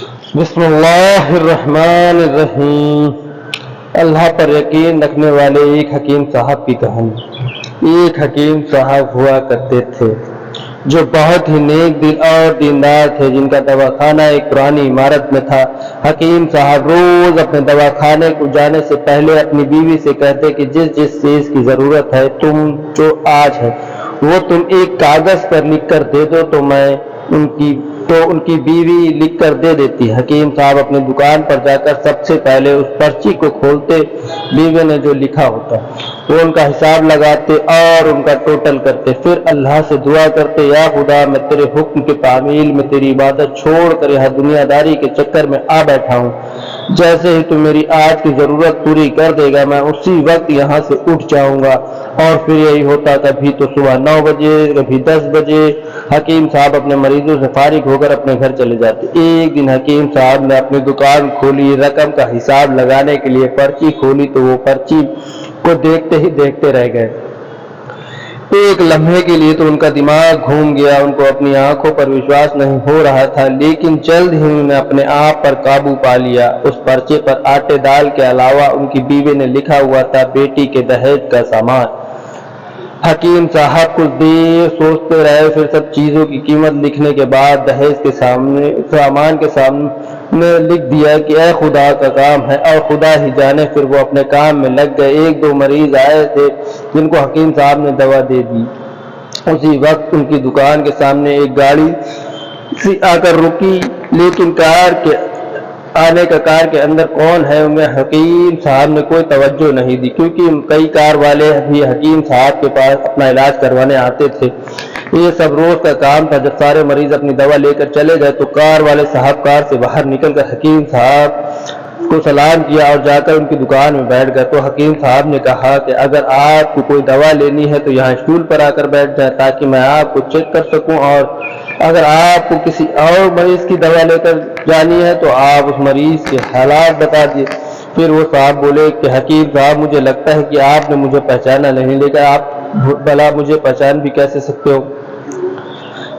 بسم اللہ الرحمن الرحیم۔ اللہ پر یقین رکھنے والے ایک حکیم صاحب کی کہانی۔ ایک حکیم صاحب ہوا کرتے تھے جو بہت ہی نیک دل اور دیندار تھے، جن کا دواخانہ ایک پرانی عمارت میں تھا۔ حکیم صاحب روز اپنے دواخانے کو جانے سے پہلے اپنی بیوی سے کہتے کہ جس جس چیز کی ضرورت ہے تم جو آج ہے وہ تم ایک کاغذ پر لکھ کر دے دو تو ان کی بیوی لکھ کر دے دیتی۔ حکیم صاحب اپنی دکان پر جا کر سب سے پہلے اس پرچی کو کھولتے، بیوی نے جو لکھا ہوتا وہ ان کا حساب لگاتے اور ان کا ٹوٹل کرتے، پھر اللہ سے دعا کرتے، یا خدا میں تیرے حکم کے تعمیل میں تیری عبادت چھوڑ کر یہاں دنیا داری کے چکر میں آ بیٹھا ہوں، جیسے ہی تو میری آج کی ضرورت پوری کر دے گا میں اسی وقت یہاں سے اٹھ جاؤں گا۔ اور پھر یہی ہوتا، کبھی تو صبح 9 بجے، کبھی 10 بجے حکیم صاحب اپنے مریضوں سے فارغ ہو کر اپنے گھر چلے جاتے۔ ایک دن حکیم صاحب نے اپنی دکان کھولی، رقم کا حساب لگانے کے لیے پرچی کھولی تو وہ پرچی کو دیکھتے ہی دیکھتے رہ گئے۔ ایک لمحے کے لیے تو ان کا دماغ گھوم گیا، ان کو اپنی آنکھوں پر وشواس نہیں ہو رہا تھا، لیکن جلد ہی انہوں نے اپنے آپ پر قابو پا لیا۔ اس پرچے پر آٹے دال کے علاوہ ان کی بیوی نے لکھا ہوا تھا بیٹی کے دہیج کا سامان۔ حکیم صاحب کچھ دیر سوچتے رہے، پھر سب چیزوں کی قیمت لکھنے کے بعد دہیج کے سامان کے سامنے لکھ دیا کہ اے خدا کا کام ہے اور خدا ہی جانے۔ پھر وہ اپنے کام میں لگ گئے۔ ایک دو مریض آئے تھے جن کو حکیم صاحب نے دوا دے دی۔ اسی وقت ان کی دکان کے سامنے ایک گاڑی سی آ کر رکی، لیکن کار کے اندر کون ہے انہیں حکیم صاحب نے کوئی توجہ نہیں دی، کیونکہ کئی کار والے بھی حکیم صاحب کے پاس اپنا علاج کروانے آتے تھے۔ یہ سب روز کا کام تھا۔ جب سارے مریض اپنی دوا لے کر چلے گئے تو کار والے صاحب کار سے باہر نکل کر حکیم صاحب کو سلام کیا اور جا کر ان کی دکان میں بیٹھ گئے۔ تو حکیم صاحب نے کہا کہ اگر آپ کو کوئی دوا لینی ہے تو یہاں اسٹول پر آ کر بیٹھ جائیں تاکہ میں آپ کو چیک کر سکوں، اور اگر آپ کو کسی اور مریض کی دوا لے کر جانی ہے تو آپ اس مریض کے حالات بتا دیے۔ پھر وہ صاحب بولے کہ حکیم صاحب مجھے لگتا ہے کہ آپ نے مجھے پہچانا نہیں، لیکن آپ بھلا مجھے پہچان بھی کیسے سکتے ہو،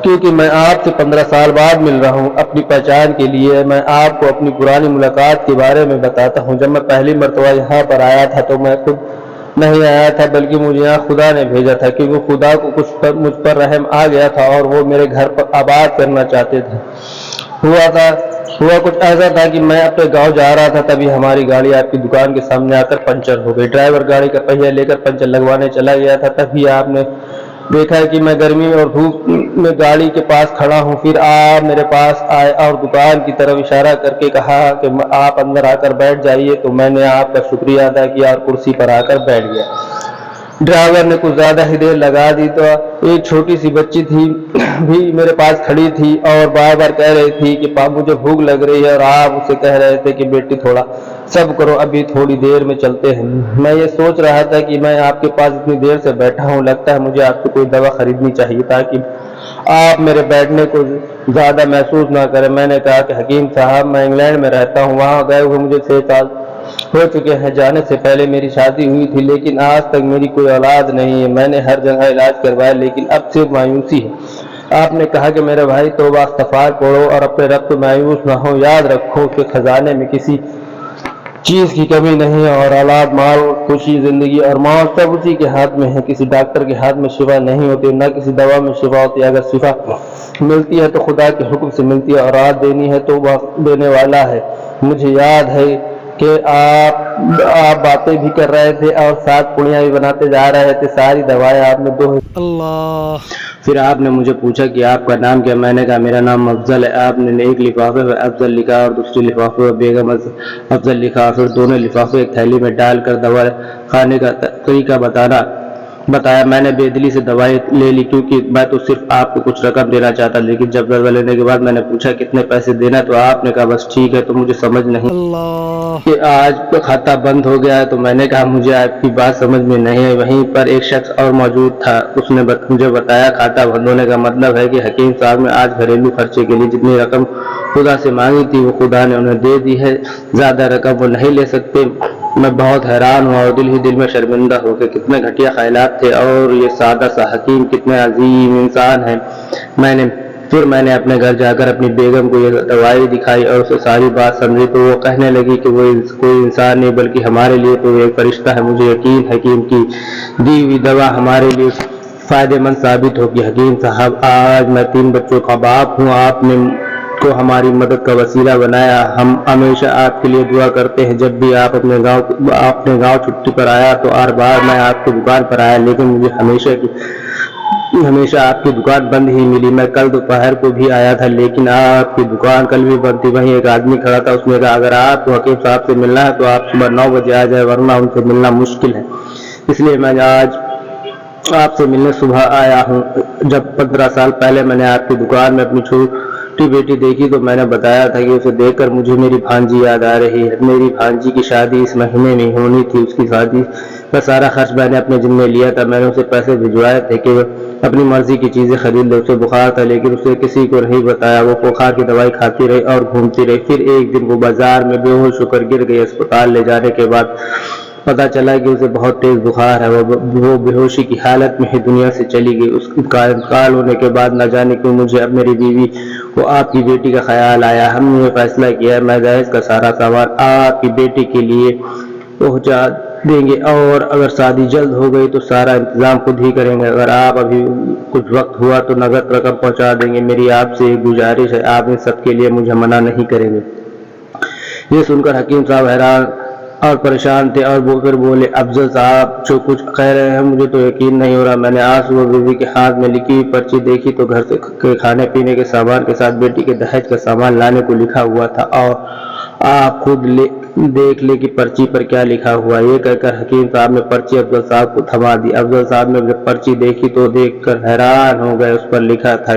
کیونکہ میں آپ سے 15 سال بعد مل رہا ہوں۔ اپنی پہچان کے لیے میں آپ کو اپنی پرانی ملاقات کے بارے میں بتاتا ہوں۔ جب میں پہلی مرتبہ یہاں پر آیا تھا تو میں خود نہیں آیا تھا بلکہ مجھے یہاں خدا نے بھیجا تھا، کیونکہ خدا کو مجھ پر رحم آ گیا تھا اور وہ میرے گھر پر آباد کرنا چاہتے تھے۔ ہوا کچھ ایسا تھا کہ میں اپنے گاؤں جا رہا تھا، تبھی ہماری گاڑی آپ کی دکان کے سامنے آ کر پنچر ہو گئی۔ ڈرائیور گاڑی کا پہیہ لے کر پنچر لگوانے چلا گیا تھا، تبھی آپ نے دیکھا کہ میں گرمی اور دھوپ میں گاڑی کے پاس کھڑا ہوں۔ پھر آپ میرے پاس آئے اور دکان کی طرف اشارہ کر کے کہا کہ آپ اندر آ کر بیٹھ جائیے، تو میں نے آپ کا شکریہ ادا کیا اور کرسی پر آ کر بیٹھ گیا۔ ڈرائیور نے کچھ زیادہ ہی دیر لگا دی تو ایک چھوٹی سی بچی تھی بھی میرے پاس کھڑی تھی اور بار بار کہہ رہی تھی کہ مجھے بھوک لگ رہی ہے، اور آپ اسے کہہ رہے تھے کہ بیٹی تھوڑا صبر کرو، ابھی تھوڑی دیر میں چلتے ہیں۔ میں یہ سوچ رہا تھا کہ میں آپ کے پاس اتنی دیر سے بیٹھا ہوں، لگتا ہے مجھے آپ سے کوئی دوا خریدنی چاہیے تاکہ آپ میرے بیٹھنے کو زیادہ محسوس نہ کریں۔ میں نے کہا کہ حکیم صاحب میں انگلینڈ میں رہتا ہوں، وہاں گئے ہوئے مجھے 6 سال ہو چکے ہیں، جانے سے پہلے میری شادی ہوئی تھی لیکن آج تک میری کوئی اولاد نہیں ہے۔ میں نے ہر جگہ علاج کروایا لیکن اب صرف مایوسی ہے۔ آپ نے کہا کہ میرے بھائی توبہ استغفار پڑھو اور اپنے رب کو مایوس نہ ہو، یاد رکھو کہ خزانے میں کسی چیز کی کمی نہیں ہے، اور اولاد، مال، خوشی، زندگی اور موت سب اسی کے ہاتھ میں ہے۔ کسی ڈاکٹر کے ہاتھ میں شفا نہیں ہوتی، نہ کسی دوا میں شفا ہوتی ہے۔ اگر شفا ملتی ہے تو خدا کے حکم سے ملتی ہے، اور اولاد دینی ہے تو وہ دینے والا ہے۔ مجھے یاد ہے کہ آپ باتیں بھی کر رہے تھے اور ساتھ پڑیاں بھی بناتے جا رہے تھے، ساری دوائیں آپ نے اللہ۔ پھر آپ نے مجھے پوچھا کہ آپ کا نام کیا؟ میں نے کہا میرا نام افضل ہے۔ آپ نے ایک لفافے میں افضل لکھا اور دوسرے لفافے میں بیگم افضل لکھا، پھر دونوں لفافے ایک تھیلی میں ڈال کر دوا کھانے کا طریقہ بتایا۔ میں نے بے دلی سے دوائی لے لی کیونکہ میں تو صرف آپ کو کچھ رقم دینا چاہتا، لیکن جب دوا لینے کے بعد میں نے پوچھا کتنے پیسے دینا تو آپ نے کہا بس ٹھیک ہے۔ تو مجھے سمجھ نہیں کہ آج کھاتا بند ہو گیا ہے، تو میں نے کہا مجھے آپ کی بات سمجھ میں نہیں ہے۔ وہیں پر ایک شخص اور موجود تھا، اس نے مجھے بتایا کھاتا بند ہونے کا مطلب ہے کہ حکیم صاحب نے آج گھریلو خرچے کے لیے جتنی رقم خدا سے مانگی تھی وہ خدا نے انہیں دے دی ہے، زیادہ رقم وہ نہیں لے سکتے۔ میں بہت حیران ہوا اور دل ہی دل میں شرمندہ ہو کہ کتنے گھٹیا خیالات تھے اور یہ سادہ سا حکیم کتنے عظیم انسان ہے۔ میں نے پھر میں نے اپنے گھر جا کر اپنی بیگم کو یہ دوائی دکھائی اور اسے ساری بات سمجھی تو وہ کہنے لگی کہ وہ کوئی انسان نہیں بلکہ ہمارے لیے تو ایک فرشتہ ہے. مجھے یقین حکیم کی دی ہوئی دوا ہمارے لیے فائدہ مند ثابت ہوگی. حکیم صاحب، آج میں 3 بچوں کا باپ ہوں. آپ نے کو ہماری مدد کا وسیلہ بنایا. ہم ہمیشہ آپ کے لیے دعا کرتے ہیں. جب بھی آپ اپنے گاؤں چھٹی پر آیا تو ہر بار میں آپ کی دکان پر آیا، لیکن مجھے ہمیشہ آپ کی دکان بند ہی ملی. میں کل دوپہر کو بھی آیا تھا لیکن آپ کی دکان کل بھی بند تھی. وہیں ایک آدمی کھڑا تھا. اس نے کہا اگر آپ کو حکیم صاحب سے ملنا ہے تو آپ صبح 9 بجے آ جائے، ورنہ ان سے ملنا مشکل ہے. اس لیے میں آج آپ سے ملنے صبح آیا ہوں. جب 15 سال پہلے میں نے آپ کی دکان میں اپنی چھوٹی بیٹی دیکھی تو میں نے بتایا تھا کہ اسے دیکھ کر مجھے میری بھانجی یاد آ رہی ہے. میری بھانجی کی شادی اس مہینے میں ہونی تھی. اس کی شادی کا سارا خرچ میں نے اپنے ذمہ لیا تھا. میں نے اسے پیسے بھجوائے تھے کہ وہ اپنی مرضی کی چیزیں خرید لے. اسے بخار تھا لیکن اسے کسی کو نہیں بتایا. وہ بخار کی دوائی کھاتی رہی اور گھومتی رہی. پھر ایک دن وہ بازار میں بے ہوش ہو کر گر گئی. اسپتال لے جانے کے بعد پتا چلا کہ اسے بہت تیز بخار ہے. وہ بے ہوشی کی حالت میں ہی دنیا سے چلی گئی. اس کا انتقال ہونے کے بعد نہ جانے کیوں مجھے اب میری بیوی کو آپ کی بیٹی کا خیال آیا. ہم نے یہ فیصلہ کیا ہے میں دہیج کا سارا سامان آپ کی بیٹی کے لیے پہنچا دیں گے اور اگر شادی جلد ہو گئی تو سارا انتظام خود ہی کریں گے. اگر آپ ابھی کچھ وقت ہوا تو نقد رقم پہنچا دیں گے. میری آپ سے ایک گزارش ہے، آپ ان سب کے لیے مجھے منع نہیں کریں گے. یہ سن کر حکیم صاحب حیران اور پریشان تھے اور وہ پھر بولے افضل صاحب جو کچھ کہہ رہے ہیں مجھے تو یقین نہیں ہو رہا. میں نے آج صبح بیوی کے ہاتھ میں لکھی ہوئی پرچی دیکھی تو گھر سے کھانے پینے کے سامان کے ساتھ بیٹی کے دہیج کا سامان لانے کو لکھا ہوا تھا. اور آپ خود دیکھ لے کہ پرچی پر کیا لکھا ہوا. یہ کہہ کر حکیم صاحب نے پرچی افضل صاحب کو تھما دی. افضل صاحب نے جب پرچی دیکھی تو دیکھ کر حیران ہو گئے. اس پر لکھا تھا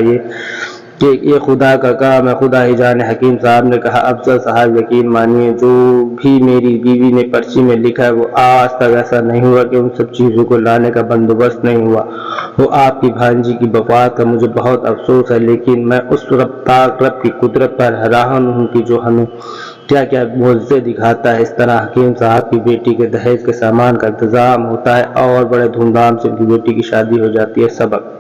کہ یہ خدا کا کام ہے، خدا ہی جانے. حکیم صاحب نے کہا افضل صاحب یقین مانیے جو بھی میری بیوی نے پرچی میں لکھا ہے وہ آج تک ایسا نہیں ہوا کہ ان سب چیزوں کو لانے کا بندوبست نہیں ہوا. وہ آپ کی بھانجی کی وفات کا مجھے بہت افسوس ہے، لیکن میں اس رب کی قدرت پر حیران ہوں کہ جو ہمیں کیا کیا معجزے دکھاتا ہے. اس طرح حکیم صاحب کی بیٹی کے دہیج کے سامان کا انتظام ہوتا ہے اور بڑے دھوم دھام سے ان کی بیٹی کی شادی ہو جاتی ہے. سبق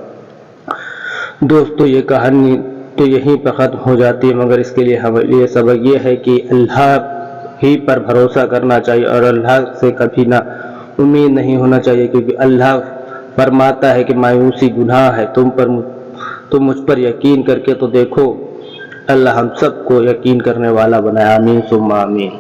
دوستو، یہ کہانی تو یہیں پر ختم ہو جاتی ہے، مگر اس کے لیے ہمارے لیے سبق یہ ہے کہ اللہ ہی پر بھروسہ کرنا چاہیے اور اللہ سے کبھی نہ امید نہیں ہونا چاہیے، کیونکہ اللہ فرماتا ہے کہ مایوسی گناہ ہے. تم مجھ پر یقین کر کے تو دیکھو. اللہ ہم سب کو یقین کرنے والا بنائے. آمین ثم آمین.